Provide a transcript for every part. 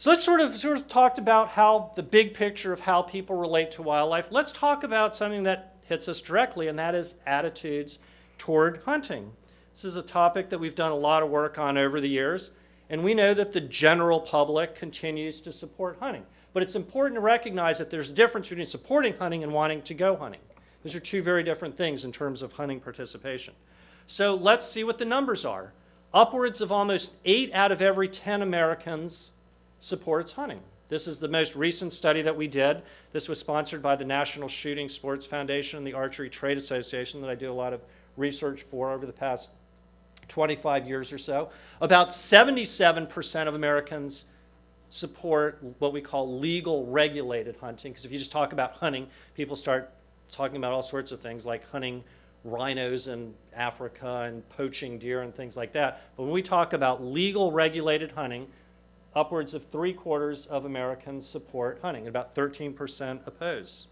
So let's sort of talked about how the big picture of how people relate to wildlife. Let's talk about something that hits us directly, and that is attitudes toward hunting. This is a topic that we've done a lot of work on over the years, and we know that the general public continues to support hunting. But it's important to recognize that there's a difference between supporting hunting and wanting to go hunting. Those are two very different things in terms of hunting participation. So let's see what the numbers are. Upwards of almost 8 out of every 10 Americans supports hunting. This is the most recent study that we did. This was sponsored by the National Shooting Sports Foundation and the Archery Trade Association that I do a lot of research for over the past 25 years or so. About 77% of Americans support what we call legal regulated hunting, because if you just talk about hunting, people start talking about all sorts of things like hunting rhinos in Africa and poaching deer and things like that. But when we talk about legal regulated hunting, upwards of 3/4 of Americans support hunting, about 13% oppose.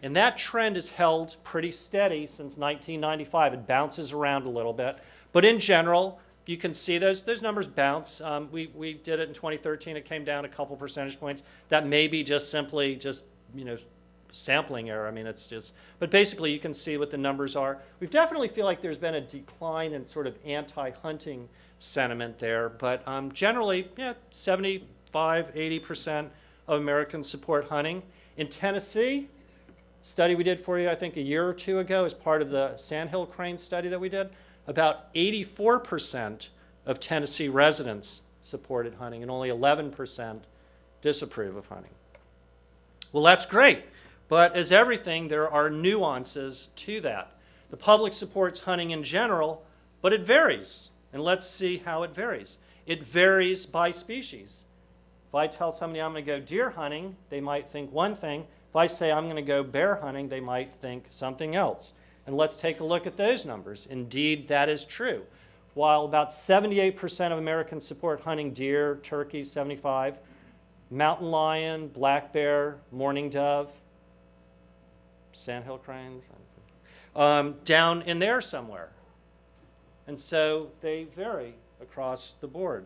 And that trend has held pretty steady since 1995. It bounces around a little bit. But in general, you can see those numbers bounce. We did it in 2013. It came down a couple percentage points. That may be just simply sampling error. I mean, it's just, but basically you can see what the numbers are. We definitely feel like there's been a decline in sort of anti-hunting sentiment there, but generally, 75–80% of Americans support hunting. In Tennessee, study we did for you, I think a year or two ago as part of the sandhill crane study that we did, about 84% of Tennessee residents supported hunting and only 11% disapprove of hunting. Well, that's great, but as everything, there are nuances to that. The public supports hunting in general, but it varies. And let's see how it varies. It varies by species. If I tell somebody I'm going to go deer hunting, they might think one thing. If I say I'm going to go bear hunting, they might think something else. And let's take a look at those numbers. Indeed, that is true. While about 78% of Americans support hunting deer, turkeys, 75%, mountain lion, black bear, mourning dove, sandhill cranes, down in there somewhere. And so they vary across the board.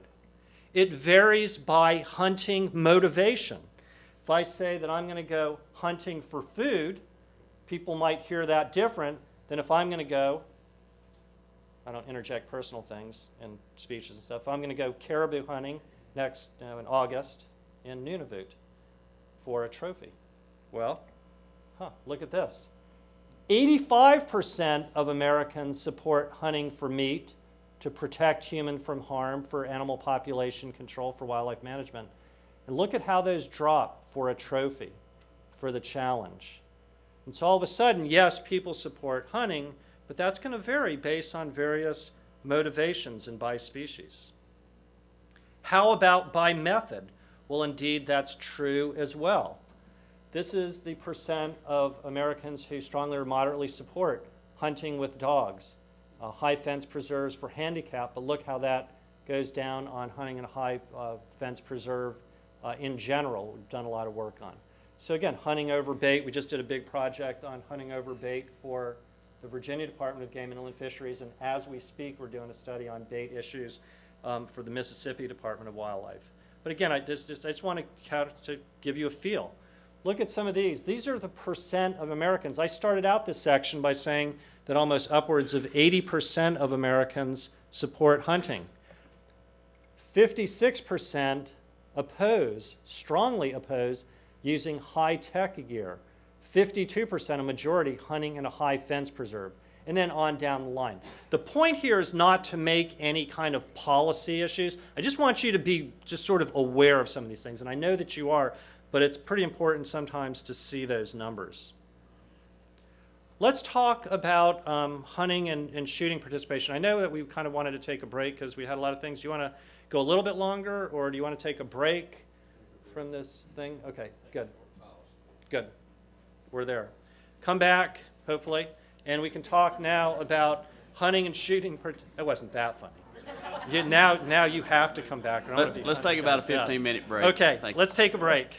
It varies by hunting motivation. If I say that I'm going to go hunting for food, people might hear that different than if I'm going to go, I don't interject personal things in speeches and stuff, if I'm going to go caribou hunting next in August in Nunavut for a trophy. Well, look at this. 85% of Americans support hunting for meat, to protect human from harm, for animal population control, for wildlife management. And look at how those drop for a trophy, for the challenge. And so all of a sudden, yes, people support hunting, but that's going to vary based on various motivations and by species. How about by method? Well, indeed, that's true as well. This is the percent of Americans who strongly or moderately support hunting with dogs. High fence preserves for handicap, but look how that goes down on hunting in a high fence preserve in general. We've done a lot of work on. So again, hunting over bait. We just did a big project on hunting over bait for the Virginia Department of Game and Inland Fisheries, and as we speak, we're doing a study on bait issues for the Mississippi Department of Wildlife. But again, I just want to give you a feel. Look at some of these. These are the percent of Americans. I started out this section by saying that almost upwards of 80% of Americans support hunting. 56% oppose, strongly oppose, using high-tech gear. 52%, a majority, hunting in a high fence preserve. And then on down the line. The point here is not to make any kind of policy issues. I just want you to be just sort of aware of some of these things. And I know that you are, but it's pretty important sometimes to see those numbers. Let's talk about hunting and shooting participation. I know that we kind of wanted to take a break because we had a lot of things. Do you want to go a little bit longer, or do you want to take a break from this thing? Okay, good. Good. We're there. Come back, hopefully, and we can talk now about hunting and shooting. It wasn't that funny. Now you have to come back. Let's take about a 15-minute break. Okay, let's take a break.